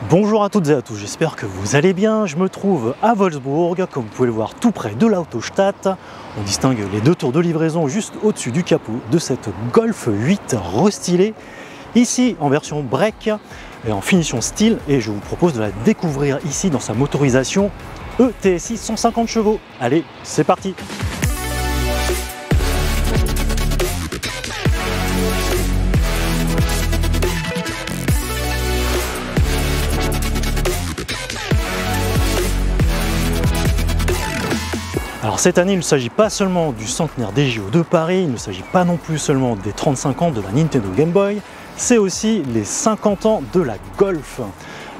Bonjour à toutes et à tous, j'espère que vous allez bien. Je me trouve à Wolfsburg, comme vous pouvez le voir tout près de l'Autostadt. On distingue les deux tours de livraison juste au-dessus du capot de cette Golf 8 restylée. Ici en version break et en finition style, et je vous propose de la découvrir ici dans sa motorisation ETSI 150 chevaux. Allez, c'est parti! Alors cette année, il ne s'agit pas seulement du centenaire des JO de Paris, il ne s'agit pas non plus seulement des 35 ans de la Nintendo Game Boy, c'est aussi les 50 ans de la Golf.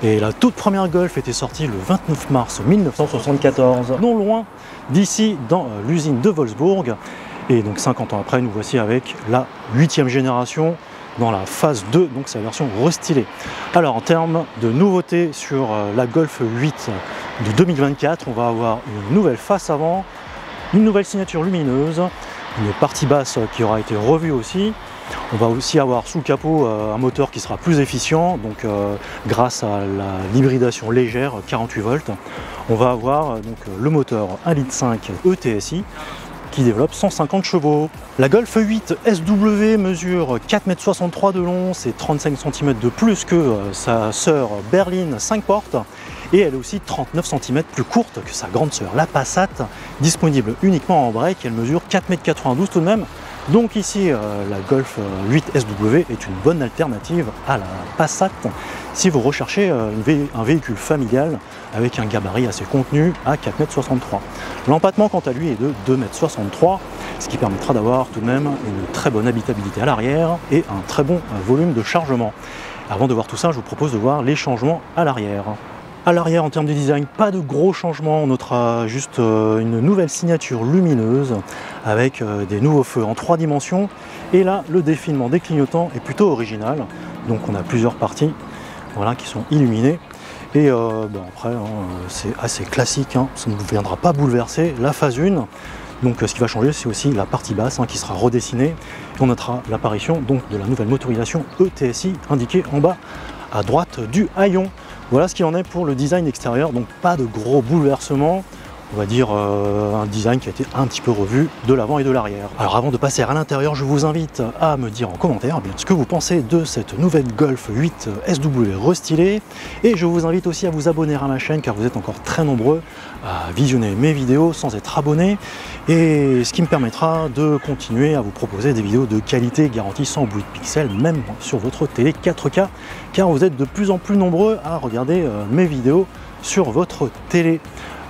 Et la toute première Golf était sortie le 29 mars 1974, non loin d'ici dans l'usine de Wolfsburg. Et donc 50 ans après, nous voici avec la 8e génération dans la phase 2, donc sa version restylée. Alors en termes de nouveautés sur la Golf 8 de 2024, on va avoir une nouvelle face avant, une nouvelle signature lumineuse, une partie basse qui aura été revue aussi. On va aussi avoir sous le capot un moteur qui sera plus efficient, donc grâce à l'hybridation légère 48 volts. On va avoir donc le moteur 1,5 litre ETSI qui développe 150 chevaux. La Golf 8 SW mesure 4,63 m de long, c'est 35 cm de plus que sa sœur berline 5 portes, et elle est aussi 39 cm plus courte que sa grande sœur la Passat, disponible uniquement en break. Elle mesure 4,92 m tout de même. Donc ici, la Golf 8 SW est une bonne alternative à la Passat si vous recherchez un véhicule familial avec un gabarit assez contenu à 4,63 m. L'empattement, quant à lui, est de 2,63 m, ce qui permettra d'avoir tout de même une très bonne habitabilité à l'arrière et un très bon volume de chargement. Avant de voir tout ça, je vous propose de voir les changements à l'arrière. À l'arrière, en termes de design, pas de gros changements, on notera juste une nouvelle signature lumineuse avec des nouveaux feux en 3 dimensions. Et là, le défilement des clignotants est plutôt original. Donc on a plusieurs parties, voilà, qui sont illuminées. Et après, c'est assez classique, hein, ça ne vous viendra pas bouleverser la phase 1. Donc ce qui va changer, c'est aussi la partie basse qui sera redessinée. Et on notera l'apparition de la nouvelle motorisation ETSI indiquée en bas à droite du haillon. Voilà ce qu'il en est pour le design extérieur, donc pas de gros bouleversements, on va dire un design qui a été un petit peu revu de l'avant et de l'arrière. Alors avant de passer à l'intérieur, je vous invite à me dire en commentaire ce que vous pensez de cette nouvelle Golf 8 SW restylée, et je vous invite aussi à vous abonner à ma chaîne car vous êtes encore très nombreux à visionner mes vidéos sans être abonnés, et ce qui me permettra de continuer à vous proposer des vidéos de qualité garantie sans bruit de pixels, même sur votre télé 4K, car vous êtes de plus en plus nombreux à regarder mes vidéos sur votre télé.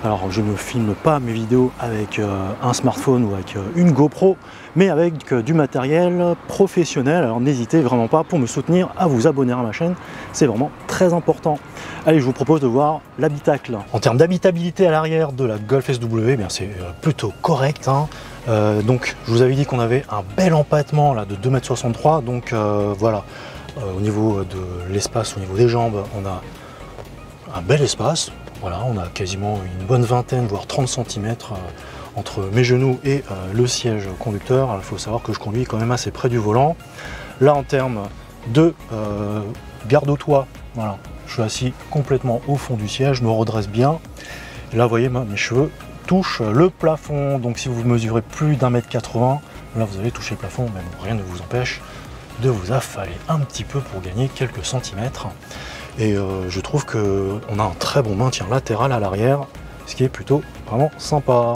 Alors je ne filme pas mes vidéos avec un smartphone ou avec une GoPro, mais avec du matériel professionnel. Alors n'hésitez vraiment pas, pour me soutenir, à vous abonner à ma chaîne, c'est vraiment très important. Allez, je vous propose de voir l'habitacle. En termes d'habitabilité à l'arrière de la Golf SW, c'est plutôt correct, hein. Donc je vous avais dit qu'on avait un bel empattement là, de 2,63 m, donc voilà, au niveau de l'espace, au niveau des jambes, on a un bel espace. Voilà, on a quasiment une bonne vingtaine, voire 30 cm entre mes genoux et le siège conducteur. Il faut savoir que je conduis quand même assez près du volant. Là, en termes de garde au toit, voilà, je suis assis complètement au fond du siège, je me redresse bien. Et là, vous voyez, mes cheveux touchent le plafond. Donc si vous mesurez plus d'1,80 m, là vous allez toucher le plafond, mais bon, rien ne vous empêche de vous affaler un petit peu pour gagner quelques centimètres. Et je trouve qu'on a un très bon maintien latéral à l'arrière, ce qui est plutôt vraiment sympa.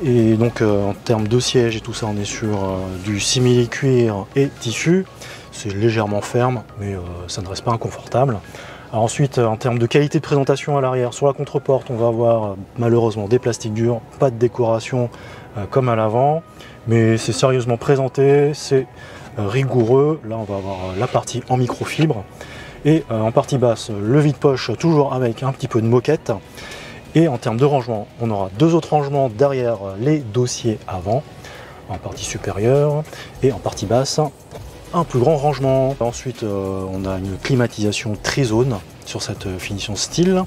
Et donc en termes de siège et tout ça, on est sur du simili-cuir et tissu. C'est légèrement ferme, mais ça ne reste pas inconfortable. Alors ensuite, en termes de qualité de présentation à l'arrière, sur la contre-porte, on va avoir malheureusement des plastiques durs, pas de décoration comme à l'avant, mais c'est sérieusement présenté, c'est rigoureux. Là, on va avoir la partie en microfibre. Et en partie basse, le vide-poche toujours avec un petit peu de moquette. Et en termes de rangement, on aura deux autres rangements derrière les dossiers avant, en partie supérieure, et en partie basse, un plus grand rangement. Ensuite, on a une climatisation trizone sur cette finition style,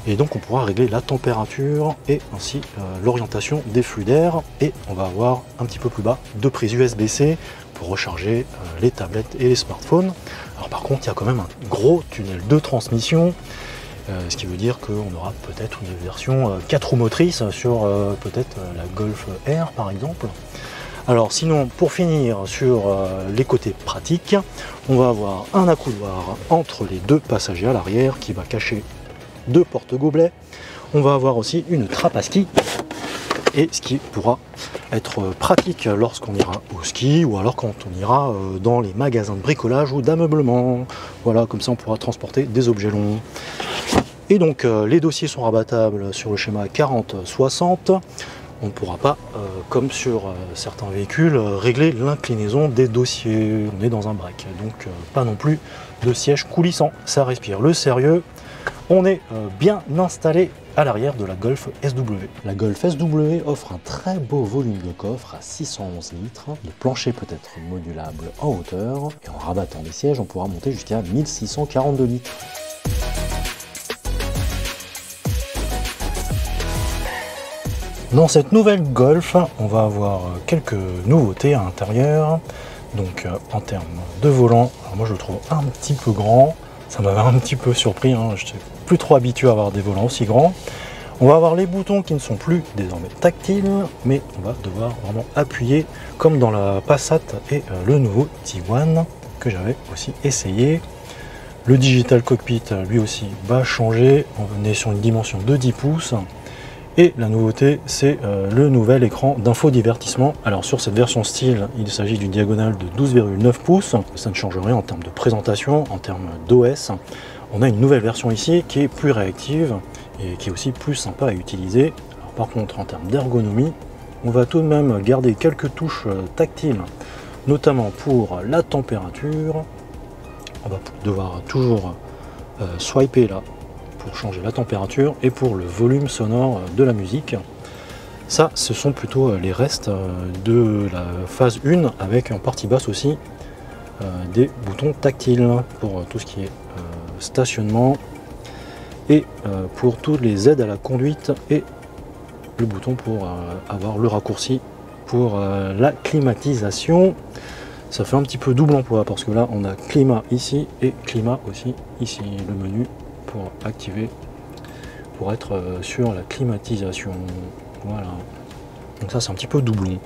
et donc on pourra régler la température et ainsi l'orientation des flux d'air. Et on va avoir un petit peu plus bas deux prises USB-C pour recharger les tablettes et les smartphones. Alors par contre, il y a quand même un gros tunnel de transmission, ce qui veut dire qu'on aura peut-être une version 4 roues motrices sur peut-être la Golf R par exemple. Alors sinon, pour finir sur les côtés pratiques, on va avoir un accoudoir entre les deux passagers à l'arrière qui va cacher deux porte-gobelets. On va avoir aussi une trappe à ski, et ce qui pourra être pratique lorsqu'on ira au ski ou alors quand on ira dans les magasins de bricolage ou d'ameublement. Voilà, comme ça on pourra transporter des objets longs. Et donc les dossiers sont rabattables sur le schéma 40-60. On ne pourra pas, comme sur certains véhicules, régler l'inclinaison des dossiers. On est dans un break, donc pas non plus de siège coulissant. Ça respire le sérieux. On est bien installé à l'arrière de la Golf SW. La Golf SW offre un très beau volume de coffre à 611 litres. Le plancher peut être modulable en hauteur. Et en rabattant les sièges, on pourra monter jusqu'à 1642 litres. Dans cette nouvelle Golf, on va avoir quelques nouveautés à l'intérieur. Donc en termes de volant, alors moi je le trouve un petit peu grand. Ça m'avait un petit peu surpris, hein. Je n'étais plus trop habitué à avoir des volants aussi grands. On va avoir les boutons qui ne sont plus désormais tactiles, mais on va devoir vraiment appuyer comme dans la Passat et le nouveau Tiguan que j'avais aussi essayé. Le Digital Cockpit lui aussi va changer, on est sur une dimension de 10 pouces. Et la nouveauté, c'est le nouvel écran d'infodivertissement. Alors sur cette version style, il s'agit d'une diagonale de 12,9 pouces. Ça ne change rien en termes de présentation, en termes d'OS. On a une nouvelle version ici qui est plus réactive et qui est aussi plus sympa à utiliser. Alors, par contre, en termes d'ergonomie, on va tout de même garder quelques touches tactiles, notamment pour la température. On va devoir toujours swiper là pour changer la température et pour le volume sonore de la musique. Ça, ce sont plutôt les restes de la phase 1 avec en partie basse aussi des boutons tactiles pour tout ce qui est stationnement et pour toutes les aides à la conduite et le bouton pour avoir le raccourci pour la climatisation. Ça fait un petit peu double emploi parce que là on a climat ici et climat aussi ici, le menu pour activer, pour être sur la climatisation. Voilà, donc ça c'est un petit peu doublon.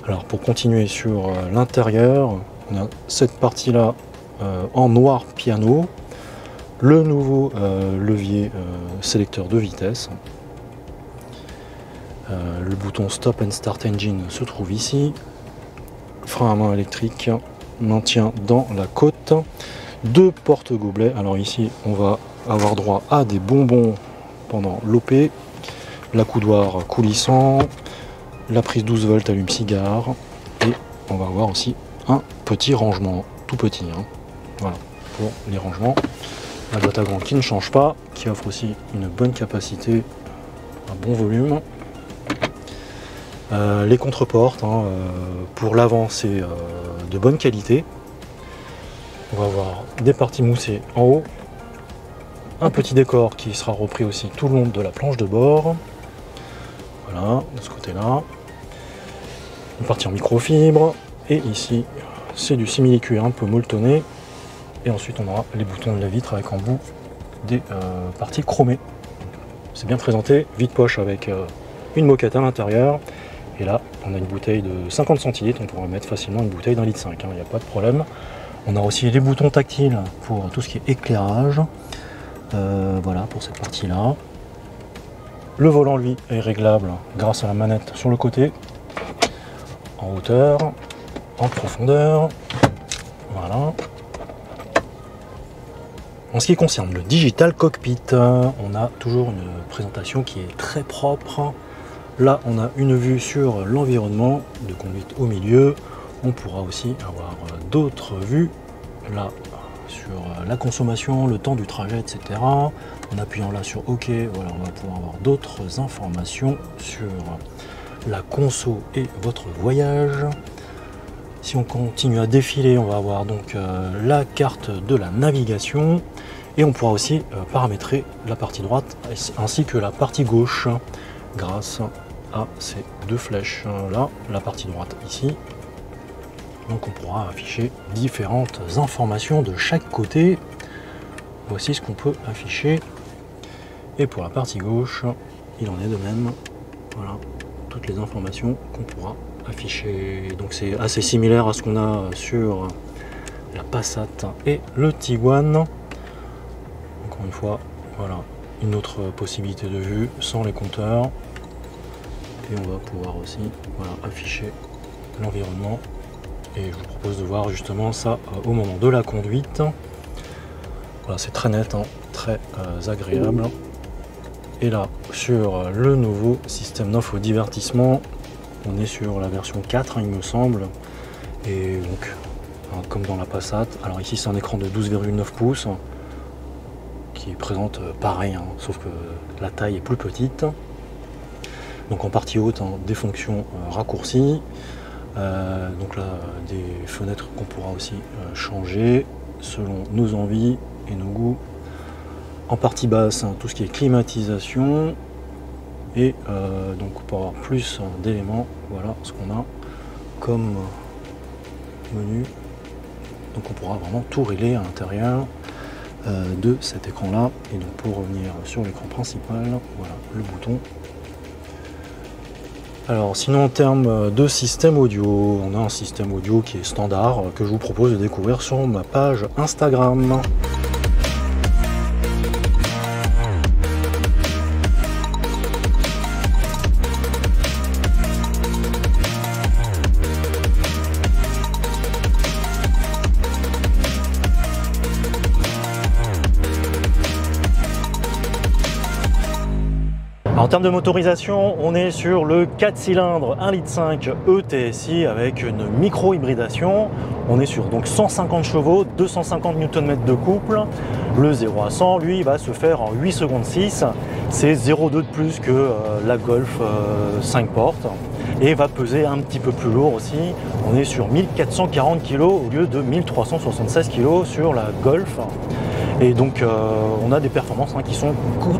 Alors pour continuer sur l'intérieur, on a cette partie là en noir piano, le nouveau levier sélecteur de vitesse, le bouton stop and start engine se trouve ici, frein à main électrique, maintien dans la côte, deux porte-gobelets. Alors ici on va avoir droit à des bonbons pendant l'OP, l'accoudoir coulissant, la prise 12 volts allume-cigare et on va avoir aussi un petit rangement, tout petit, hein. Voilà, pour les rangements. La boîte à gants qui ne change pas, qui offre aussi une bonne capacité, un bon volume. Les contreportes, hein, pour l'avant c'est de bonne qualité. On va avoir des parties moussées en haut, un petit décor qui sera repris aussi tout le long de la planche de bord. Voilà, de ce côté-là. Une partie en microfibre. Et ici, c'est du simili-cuir un peu molletonné. Et ensuite, on aura les boutons de la vitre avec en bout des parties chromées. C'est bien présenté. Vide-poche avec une moquette à l'intérieur. Et là, on a une bouteille de 50 centilitres. On pourra mettre facilement une bouteille d'1,5 litre, hein, il n'y a pas de problème. On a aussi les boutons tactiles pour tout ce qui est éclairage. Voilà pour cette partie là. Le volant lui est réglable grâce à la manette sur le côté, en hauteur, en profondeur. Voilà. En ce qui concerne le Digital Cockpit, on a toujours une présentation qui est très propre. Là on a une vue sur l'environnement de conduite au milieu. On pourra aussi avoir d'autres vues là sur la consommation, le temps du trajet, etc. En appuyant là sur OK, voilà, on va pouvoir avoir d'autres informations sur la conso et votre voyage. Si on continue à défiler, on va avoir donc la carte de la navigation et on pourra aussi paramétrer la partie droite ainsi que la partie gauche grâce à ces deux flèches là, la partie droite ici Donc on pourra afficher différentes informations de chaque côté. Voici ce qu'on peut afficher. Et pour la partie gauche, il en est de même. Voilà, toutes les informations qu'on pourra afficher. Donc c'est assez similaire à ce qu'on a sur la Passat et le Tiguan. Encore une fois, voilà, une autre possibilité de vue sans les compteurs. Et on va pouvoir aussi, voilà, afficher l'environnement. Et je vous propose de voir justement ça au moment de la conduite. Voilà, c'est très net, hein, très agréable. Et là, sur le nouveau système d'infodivertissement, on est sur la version 4, hein, il me semble. Et donc, hein, comme dans la Passat, alors ici c'est un écran de 12,9 pouces qui présente pareil, hein, sauf que la taille est plus petite. Donc en partie haute, hein, des fonctions raccourcies. Donc là, des fenêtres qu'on pourra aussi changer selon nos envies et nos goûts. En partie basse, hein, tout ce qui est climatisation. Et donc pour avoir plus d'éléments, voilà ce qu'on a comme menu. Donc on pourra vraiment tout régler à l'intérieur de cet écran là. Et donc pour revenir sur l'écran principal, voilà le bouton. Alors sinon en termes de système audio, on a un système audio qui est standard que je vous propose de découvrir sur ma page Instagram. En termes de motorisation, on est sur le 4 cylindres 1,5 litre ETSI avec une micro-hybridation. On est sur donc 150 chevaux, 250 Nm de couple. Le 0 à 100, lui, va se faire en 8 secondes 6. C'est 0,2 de plus que la Golf 5 portes. Et va peser un petit peu plus lourd aussi. On est sur 1440 kg au lieu de 1376 kg sur la Golf. Et donc on a des performances, hein, qui sont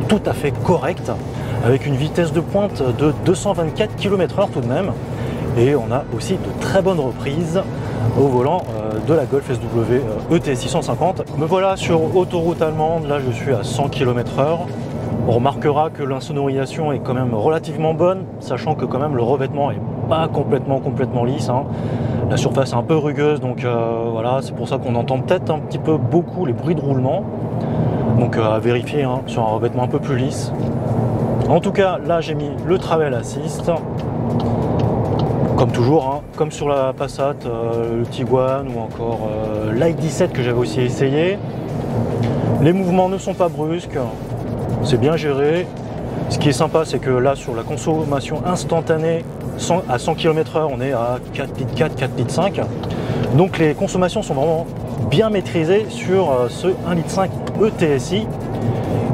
tout à fait correctes, avec une vitesse de pointe de 224 km/h tout de même. Et on a aussi de très bonnes reprises au volant de la Golf SW ETSI 150. Me voilà sur autoroute allemande, là je suis à 100 km/h. On remarquera que l'insonorisation est quand même relativement bonne, sachant que quand même le revêtement est pas complètement lisse, hein. La surface est un peu rugueuse, donc voilà, c'est pour ça qu'on entend peut-être un petit peu beaucoup les bruits de roulement. Donc à vérifier, hein, sur un revêtement un peu plus lisse. En tout cas, là j'ai mis le Travel Assist. Comme toujours, hein, comme sur la Passat, le Tiguan ou encore l'i17 que j'avais aussi essayé. Les mouvements ne sont pas brusques, c'est bien géré. Ce qui est sympa, c'est que là sur la consommation instantanée, à 100 km/h, on est à 4,4 litres, 4,5 litres. Donc les consommations sont vraiment bien maîtrisées sur ce 1,5 litre ETSI.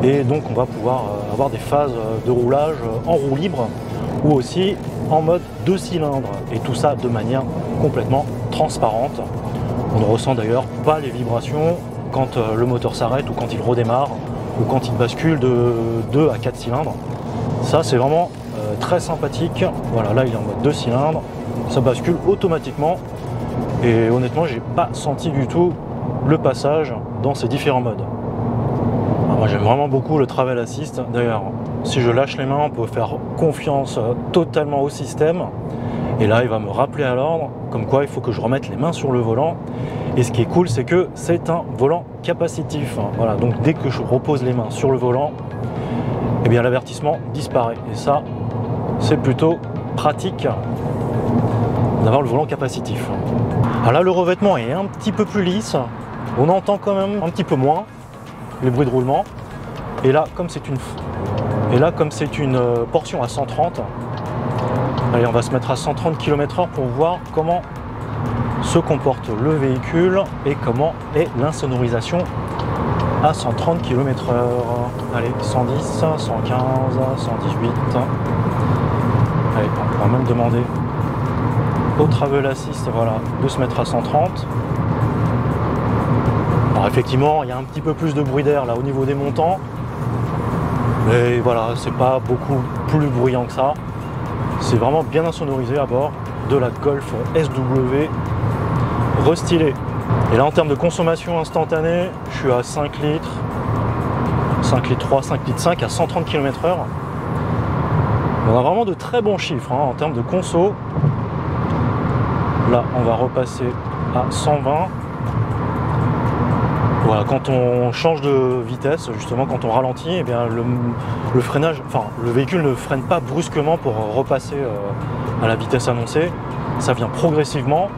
Et donc on va pouvoir avoir des phases de roulage en roue libre ou aussi en mode 2 cylindres. Et tout ça de manière complètement transparente. On ne ressent d'ailleurs pas les vibrations quand le moteur s'arrête ou quand il redémarre ou quand il bascule de 2 à 4 cylindres. Ça c'est vraiment très sympathique. Voilà, là il est en mode 2 cylindres, ça bascule automatiquement et honnêtement j'ai pas senti du tout le passage dans ces différents modes. Alors, moi j'aime vraiment beaucoup le Travel Assist. D'ailleurs si je lâche les mains, on peut faire confiance totalement au système. Et là il va me rappeler à l'ordre, comme quoi il faut que je remette les mains sur le volant. Et ce qui est cool, c'est que c'est un volant capacitif. Voilà, donc dès que je repose les mains sur le volant, eh bien l'avertissement disparaît. Et ça, c'est plutôt pratique d'avoir le volant capacitif. Alors là, le revêtement est un petit peu plus lisse. On entend quand même un petit peu moins les bruits de roulement. Et là, comme c'est une portion à 130, allez, on va se mettre à 130 km/h pour voir comment se comporte le véhicule et comment est l'insonorisation à 130 km/h. Allez, 110, 115, 118. Allez, on pourra même demander au Travel Assist, voilà, de se mettre à 130. Alors effectivement, il y a un petit peu plus de bruit d'air là au niveau des montants. Mais voilà, c'est pas beaucoup plus bruyant que ça. C'est vraiment bien insonorisé à bord de la Golf SW restylé. Et là en termes de consommation instantanée, je suis à 5 litres, 5 litres 3, 5 litres 5 à 130 km/h. On a vraiment de très bons chiffres en termes de conso. Là on va repasser à 120. Voilà, quand on change de vitesse, justement quand on ralentit, eh bien le freinage, enfin le véhicule ne freine pas brusquement pour repasser à la vitesse annoncée. Ça vient progressivement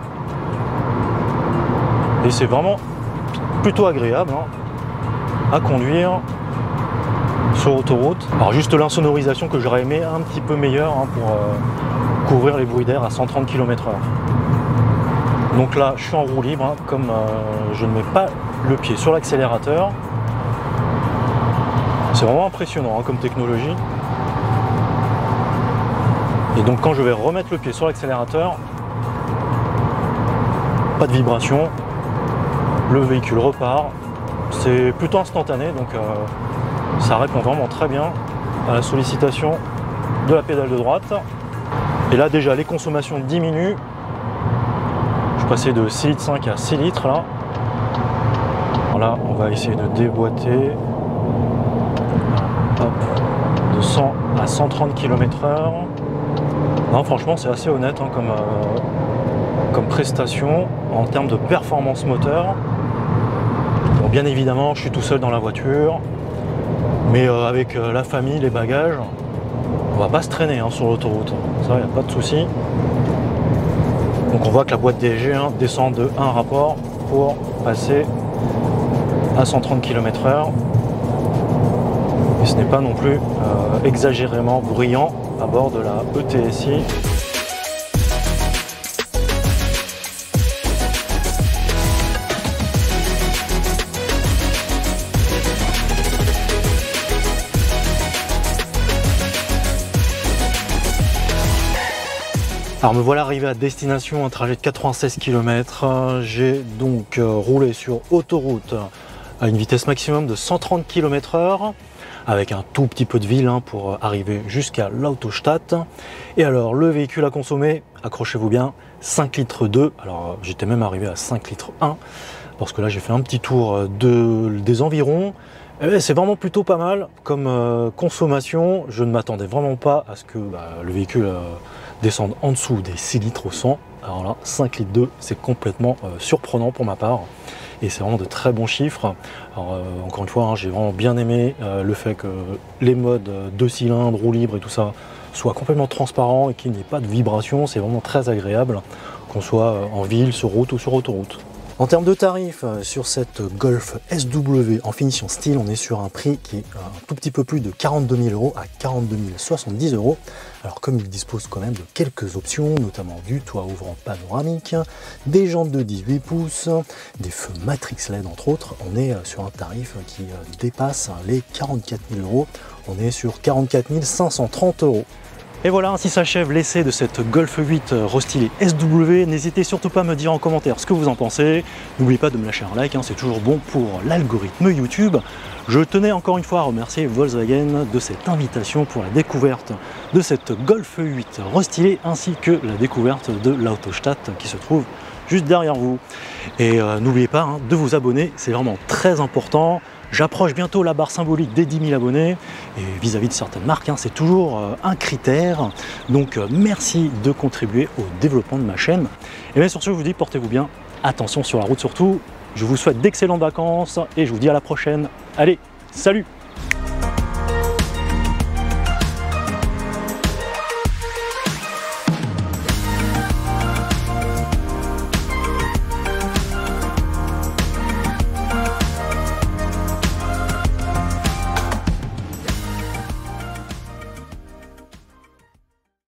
et c'est vraiment plutôt agréable à conduire sur autoroute. Alors juste l'insonorisation que j'aurais aimé un petit peu meilleure pour couvrir les bruits d'air à 130 km/h. Donc là je suis en roue libre, comme je ne mets pas le pied sur l'accélérateur. C'est vraiment impressionnant comme technologie. Et donc quand je vais remettre le pied sur l'accélérateur, pas de vibration, le véhicule repart. C'est plutôt instantané, donc ça répond vraiment très bien à la sollicitation de la pédale de droite. Et là déjà les consommations diminuent. Je passais de 6 litres 5 à 6 litres là. Voilà, on va essayer de déboîter. Hop, de 100 à 130 km/h. Non, franchement c'est assez honnête comme prestation en termes de performance moteur. Bon, bien évidemment je suis tout seul dans la voiture, mais avec la famille, les bagages, on va pas se traîner sur l'autoroute, ça il n'y a pas de souci. Donc on voit que la boîte DSG descend de 1 rapport pour passer à 130 km/h. Et ce n'est pas non plus exagérément bruyant à bord de la ETSI. Alors me voilà arrivé à destination, un trajet de 96 km. J'ai donc roulé sur autoroute à une vitesse maximum de 130 km/h avec un tout petit peu de ville pour arriver jusqu'à l'Autostadt. Et alors le véhicule a consommé, accrochez-vous bien, 5 litres 2. Alors j'étais même arrivé à 5 litres 1 parce que là j'ai fait un petit tour des environs. C'est vraiment plutôt pas mal comme consommation. Je ne m'attendais vraiment pas à ce que le véhicule descende en dessous des 6 litres au 100. Alors là, 5 litres 2, c'est complètement surprenant pour ma part. Et c'est vraiment de très bons chiffres. Alors, encore une fois, j'ai vraiment bien aimé le fait que les modes 2 cylindres, roue libre et tout ça soient complètement transparents et qu'il n'y ait pas de vibration. C'est vraiment très agréable, qu'on soit en ville, sur route ou sur autoroute. En termes de tarifs, sur cette Golf SW en finition style, on est sur un prix qui est un tout petit peu plus de 42 000 € à 42 070 €. Alors comme il dispose quand même de quelques options, notamment du toit ouvrant panoramique, des jantes de 18 pouces, des feux Matrix LED entre autres, on est sur un tarif qui dépasse les 44 000 €. On est sur 44 530 €. Et voilà, ainsi s'achève l'essai de cette Golf 8 restylée SW. N'hésitez surtout pas à me dire en commentaire ce que vous en pensez. N'oubliez pas de me lâcher un like, c'est toujours bon pour l'algorithme YouTube. Je tenais encore une fois à remercier Volkswagen de cette invitation pour la découverte de cette Golf 8 restylée ainsi que la découverte de l'Autostadt qui se trouve juste derrière vous. Et n'oubliez pas de vous abonner, c'est vraiment très important. J'approche bientôt la barre symbolique des 10 000 abonnés et vis-à-vis de certaines marques, c'est toujours un critère. Donc merci de contribuer au développement de ma chaîne. Et bien sur ce, je vous dis portez-vous bien, attention sur la route surtout. Je vous souhaite d'excellentes vacances et je vous dis à la prochaine. Allez, salut!